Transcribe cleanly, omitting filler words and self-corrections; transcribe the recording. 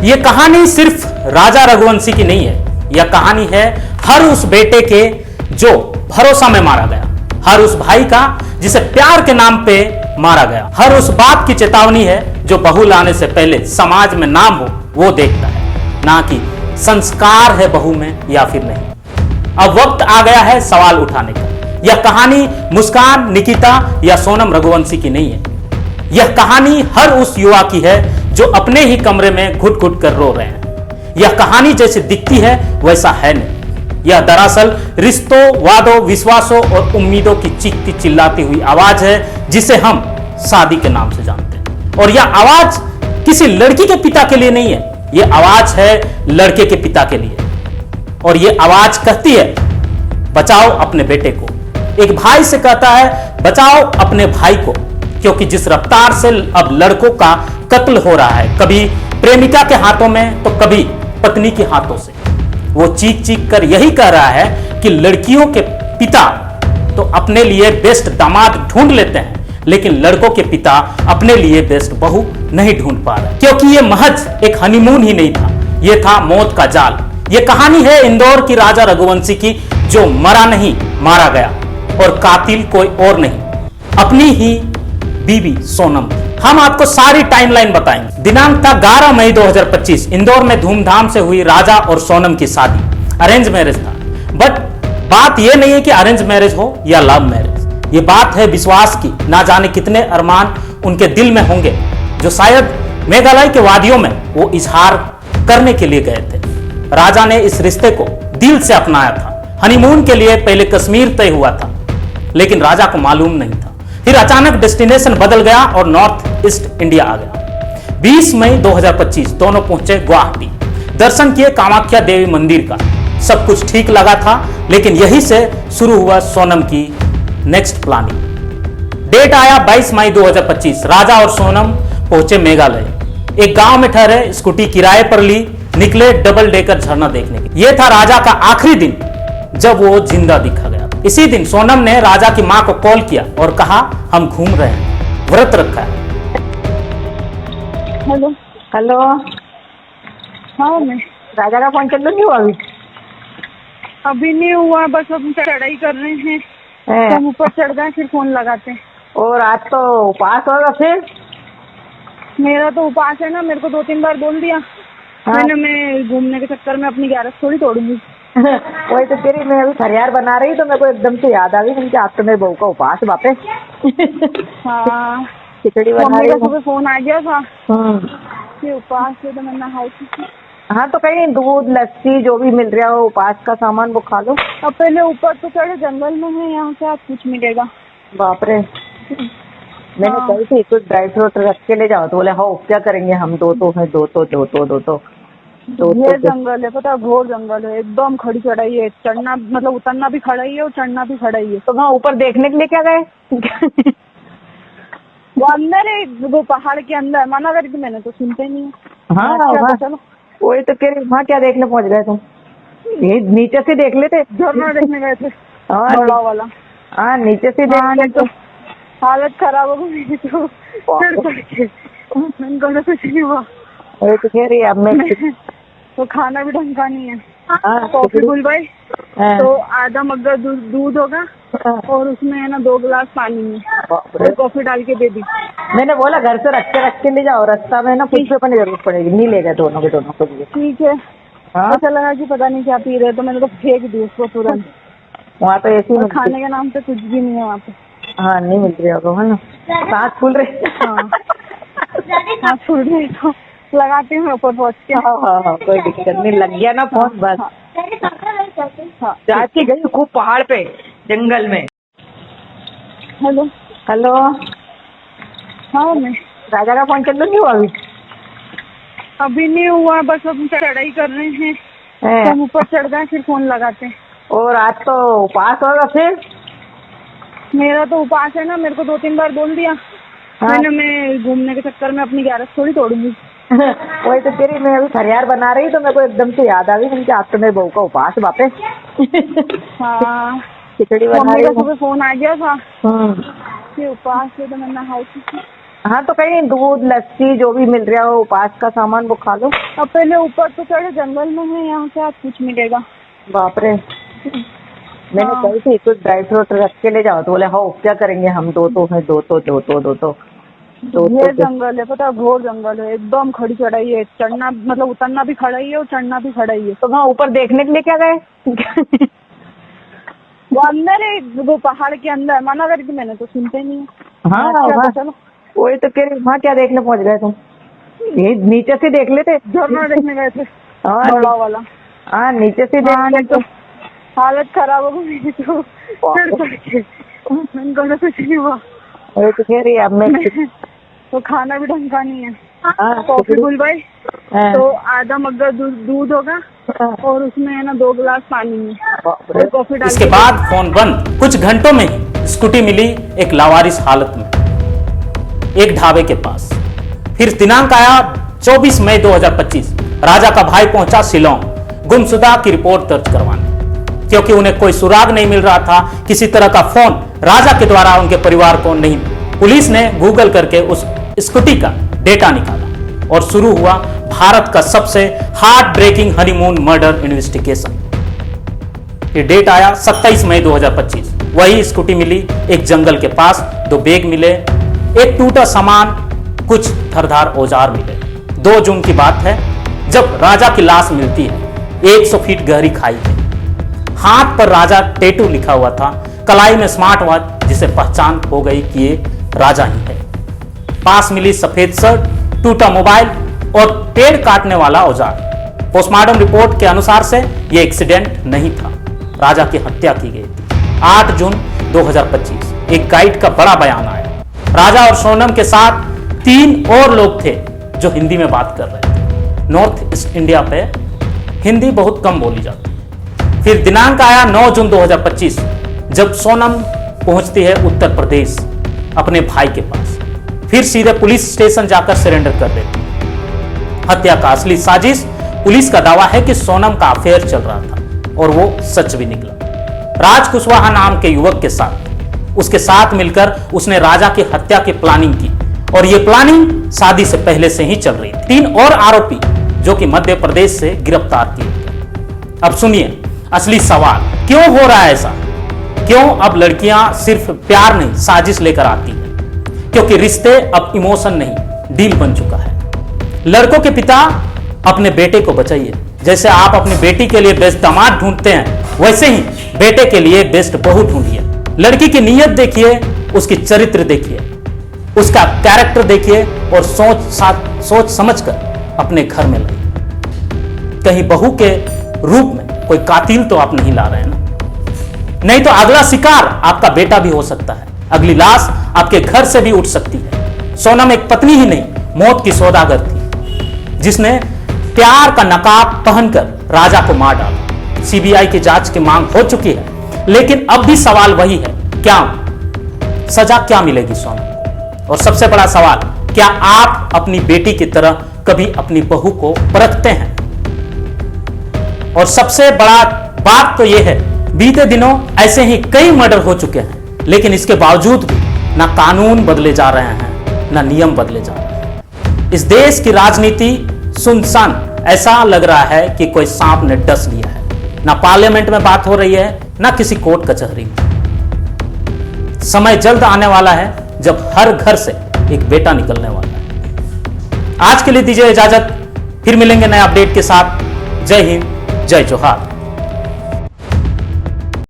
ये कहानी सिर्फ राजा रघुवंशी की नहीं है, यह कहानी है हर उस बेटे के जो भरोसा में मारा गया, हर उस भाई का जिसे प्यार के नाम पे मारा गया, हर उस बाप की चेतावनी है जो बहू लाने से पहले समाज में नाम हो वो देखता है, ना कि संस्कार है बहू में या फिर नहीं। अब वक्त आ गया है सवाल उठाने का। यह कहानी मुस्कान, निकिता या सोनम रघुवंशी की नहीं है, यह कहानी हर उस युवा की है जो अपने ही कमरे में घुट घुट कर रो रहे हैं। यह कहानी जैसे दिखती है वैसा है नहीं, यह दरअसल रिश्तों, वादों, विश्वासों और उम्मीदों की चीखती चिल्लाती हुई आवाज है जिसे हम शादी के नाम से जानते हैं। और यह आवाज किसी लड़की के पिता के लिए नहीं है, यह आवाज है लड़के के पिता के लिए। और यह आवाज कहती है बचाओ अपने बेटे को। एक भाई से कहता है बचाओ अपने भाई को, क्योंकि जिस रफ्तार से अब लड़कों का कत्ल हो रहा है, कभी प्रेमिका के हाथों में तो कभी पत्नी के हाथों से, वो चीख चीख कर यही कह रहा है कि लड़कियों के पिता तो अपने लिए बेस्ट दामाद ढूंढ लेते हैं, लेकिन लड़कों के पिता अपने लिए बेस्ट बहू नहीं ढूंढ पा रहे, क्योंकि ये महज एक हनीमून ही नहीं था, ये था मौत का जाल। ये कहानी है इंदौर की राजा रघुवंशी की, जो मरा नहीं मारा गया, और कातिल कोई और नहीं, अपनी ही बीवी सोनम। हम आपको सारी टाइमलाइन बताएंगे। दिनांक था 11 मई 2025। इंदौर में धूमधाम से हुई राजा और सोनम की शादी। अरेंज मैरिज था, बट बात यह नहीं है कि अरेंज मैरिज हो या लव मैरिज, ये बात है विश्वास की। ना जाने कितने अरमान उनके दिल में होंगे जो शायद मेघालय के वादियों में वो इजहार करने के लिए गए थे। राजा ने इस रिश्ते को दिल से अपनाया था। हनीमून के लिए पहले कश्मीर तय हुआ था, लेकिन राजा को मालूम नहीं था। फिर अचानक डेस्टिनेशन बदल गया और नॉर्थ ईस्ट इंडिया आ गया। 20 मई 2025 दोनों पहुंचे गुवाहाटी, दर्शन किए कामाख्या देवी मंदिर का। सब कुछ ठीक लगा था, लेकिन यहीं से शुरू हुआ सोनम की नेक्स्ट प्लानिंग। डेट आया 22 मई 2025। राजा और सोनम पहुंचे मेघालय। एक गांव में ठहरे, स्कूटी किराए पर ली, निकले डबल डेकर झरना देखने के। यह था राजा का आखिरी दिन जब वो जिंदा दिखा गया। इसी दिन सोनम ने राजा की मां को कॉल किया और कहा हम घूम रहे हैं, व्रत रखा है। हेलो हेलो, हाँ मैं राजा का फोन चालू नहीं हुआ अभी नहीं हुआ, बस हम चढ़ाई कर रहे हैं। है? हम ऊपर चढ़ गए फिर फोन लगाते हैं। और आज तो उपवास होगा फिर? मेरा तो उपास है ना, मेरे को 2-3 बार बोल दिया। हाँ? मैं घूमने के चक्कर में अपनी ग्यारह थोड़ी तोड़ूंगी। वही तो तेरी, मैं अभी फरियार बना रही तो मेरे को एकदम से याद आ गई कि आज तो मेरे बहू का उपवास बापे। हाँ, खिचड़ी बना मम्मी रही का हूँ। सुबह फोन आ गया था हम्म। कि उपास है, तो मैं नहाई थी। हाँ तो कहीं दूध लस्सी जो भी मिल रहा हो उपवास का सामान वो खा लो। अब पहले ऊपर तो चढ़े, जंगल में है, यहाँ से आज कुछ मिलेगा। बाप रे, मैंने हाँ। कही थी कुछ ड्राई फ्रूट रख के ले जाओ, तो बोले हाँ क्या करेंगे हम, दो ये जंगल है, पता, घोर जंगल है, एकदम खड़ी चढ़ाई है। चढ़ना मतलब उतरना भी खड़ा ही है और चढ़ना भी खड़ा ही है। तो वहाँ ऊपर देखने के लिए क्या गए? वो अंदर है, वो पहाड़ के अंदर। मना करी थी मैंने तो सुनते नहीं है। हाँ अच्छा, हाँ, तो चलो। वही तो कह रही, वहाँ क्या देखने पहुँच गए तुम? ये नीचे से देख लेते। झरना देखने गए थे, हाँ बड़ा वाला। हाँ, नीचे से हाँ, देख नहीं तो हालत खराब हो गई तो चढ़ के मैंने कहा कुछ नहीं हुआ। वही तो कह रही अब मैं तो खाना भी ढंग का नहीं है। हाँ, कॉफी बुलवाई हाँ, तो आधा मग्गा दूध होगा हाँ। और उसमें है ना 2 गिलास पानी में बाप रे। और कॉफी डाल के दे दी। मैंने बोला घर से रख के ले जाओ, रास्ता में ना कुछ भी अपनी जरूरत पड़ेगी, नहीं ले गए दोनों के लिए। ठीक है, हाँ, ऐसा लगा कि पता नहीं क्या पी रहे, तो मैंने तो फेंक दी उसको तुरंत। वहाँ तो ऐसी और खाने के नाम पे कुछ भी नहीं है वहाँ पे। हाँ, नहीं मिल रही होगा, है ना? सांस फूल रही। हाँ, हाँ फूल रही तो लगाती हूँ ऊपर पहुँच के। हाँ, कोई दिक्कत नहीं, लग गया ना फोन बस। हाँ, चाची गई खूब पहाड़ पे जंगल में। हेलो हेलो, हाँ मैं राजा का फोन चालू नहीं हुआ अभी नहीं हुआ, बस हम चढ़ाई कर रहे हैं। है? हम ऊपर चढ़ गए फिर फोन लगाते हैं। और आज तो उपवास होगा फिर? मेरा तो उपास है ना, मेरे को 2-3 बार बोल दिया। हाँ? मैं घूमने के चक्कर में अपनी ग्यारह थोड़ी तोड़ूंगी। वही तो तेरी, मैं अभी फरियार बना रही तो मेरे को एकदम से याद आ गई कि आज तो मेरे बहू का उपवास बापे। हाँ, खिचड़ी बना मम्मी रही का हूँ। सुबह फोन आ गया था हम्म। कि उपास है, तो मैं नहाई थी। हाँ तो कहीं दूध लस्सी जो भी मिल रहा हो उपास का सामान वो खा लो। अब पहले ऊपर तो चढ़े, जंगल में है, यहाँ से आज कुछ मिलेगा। बाप रे, मैंने हाँ। कही थी कुछ ड्राई फ्रूट रख के ले जाओ, तो बोले हाँ क्या करेंगे हम, दो ये जंगल है, पता है, घोर जंगल है, एकदम खड़ी चढ़ाई है, चढ़ना मतलब उतरना भी खड़ा ही है और चढ़ना भी खड़ा ही है। तो वहाँ ऊपर देखने के लिए क्या गए? वो अंदर है, वो पहाड़ के अंदर, मना करके मैंने तो सुनते नहीं है। हाँ अच्छा, वहाँ, चलो वही तो कह रही, वहाँ क्या देखने पहुँच गए तुम? ये नीचे से देख लेते। झरना देखने गए थे, हाँ, बड़ा वाला। हाँ नीचे से हाँ, देख नहीं लेते। तो हालत खराब हो गई मेरी तो चढ़ के। मैंने कहा कुछ नहीं हुआ। वही तो कह रही अब मैं तो खाना भी ढंग का नहीं है। हाँ, कॉफी बुलवाई हाँ, तो आधा मग्गा दूध होगा हाँ, और उसमें है ना 2 गिलास पानी में बाप रे। और कॉफी डाल इसके के बाद फोन बंद। कुछ घंटों में ही स्कूटी मिली एक लावारिस हालत में एक ढाबे के पास। फिर दिनांक आया 24 मई 2025। राजा का भाई पहुंचा शिलोंग गुमशुदा की रिपोर्ट दर्ज करवाने, क्योंकि उन्हें कोई सुराग नहीं मिल रहा था। किसी तरह का फोन राजा के द्वारा उनके परिवार को नहीं। पुलिस ने गूगल करके उस स्कूटी का डेटा निकाला और शुरू हुआ भारत का सबसे heart breaking honeymoon murder investigation. ये डेट आया 27 मई 2025। वही स्कूटी मिली एक जंगल के पास, 2 बैग मिले, एक टूटा सामान, कुछ धारदार औजार मिले। 2 जून की बात है जब राजा की लाश मिलती है। 100 फीट गहरी खाई है। हाथ पर राजा टैटू लिखा हुआ था, कलाई में स्मार्ट वॉच, जिसे पहचान हो गई कि ये राजा ही है। पास मिली सफेद शर्ट, टूटा मोबाइल और पेड़ काटने वाला औजार। पोस्टमार्टम रिपोर्ट के अनुसार से यह एक्सीडेंट नहीं था, राजा की हत्या की गई थी। 8 जून 2025 एक गाइड का बड़ा बयान आया। राजा और सोनम के साथ 3 और लोग थे जो हिंदी में बात कर रहे थे। नॉर्थ ईस्ट इंडिया पे हिंदी बहुत कम बोली जाती है। फिर दिनांक आया 9 जून 2025 जब सोनम पहुंचती है उत्तर प्रदेश अपने भाई के पास। फिर सीधे पुलिस स्टेशन जाकर सरेंडर कर देती है। हत्या का असली साजिश, पुलिस का दावा है कि सोनम का अफेयर चल रहा था और वो सच भी निकला। राज कुशवाहा नाम के युवक के साथ, उसके साथ मिलकर उसने राजा की हत्या की प्लानिंग की और यह प्लानिंग शादी से पहले से ही चल रही थी। 3 और आरोपी जो कि मध्य प्रदेश से गिरफ्तार किए गए। अब सुनिए असली सवाल, क्यों हो रहा है ऐसा? क्यों अब लड़कियां सिर्फ प्यार नहीं साजिश लेकर आती हैं? क्योंकि रिश्ते अब इमोशन नहीं डील बन चुका है। लड़कों के पिता अपने बेटे को बचाइए। जैसे आप अपनी बेटी के लिए बेस्ट दामाद ढूंढते हैं, वैसे ही बेटे के लिए बेस्ट बहू ढूंढिए। लड़की की नीयत देखिए, उसकी चरित्र देखिए, उसका कैरेक्टर देखिए और सोच समझकर अपने घर में लाइए। कहीं बहू के रूप में कोई कातिल तो आप नहीं ला रहे हैं ना? नहीं तो अगला शिकार आपका बेटा भी हो सकता है। अगली लाश आपके घर से भी उठ सकती है। सोनम एक पत्नी ही नहीं, मौत की सौदागर थी, जिसने प्यार का नकाब पहनकर राजा को मार डाला। सीबीआई की जांच की मांग हो चुकी है, लेकिन अब भी सवाल वही है, क्या सजा क्या मिलेगी सोनम को? और सबसे बड़ा सवाल, क्या आप अपनी बेटी की तरह कभी अपनी बहू को परखते हैं? और सबसे बड़ा बात तो यह है, बीते दिनों ऐसे ही कई मर्डर हो चुके हैं, लेकिन इसके बावजूद भी ना कानून बदले जा रहे हैं, ना नियम बदले जा रहे हैं। इस देश की राजनीति सुनसान, ऐसा लग रहा है कि कोई सांप ने डस लिया है। ना पार्लियामेंट में बात हो रही है, ना किसी कोर्ट कचहरी में। समय जल्द आने वाला है जब हर घर से एक बेटा निकलने वाला है। आज के लिए दीजिए इजाजत, फिर मिलेंगे नए अपडेट के साथ। जय हिंद, जय जोहार।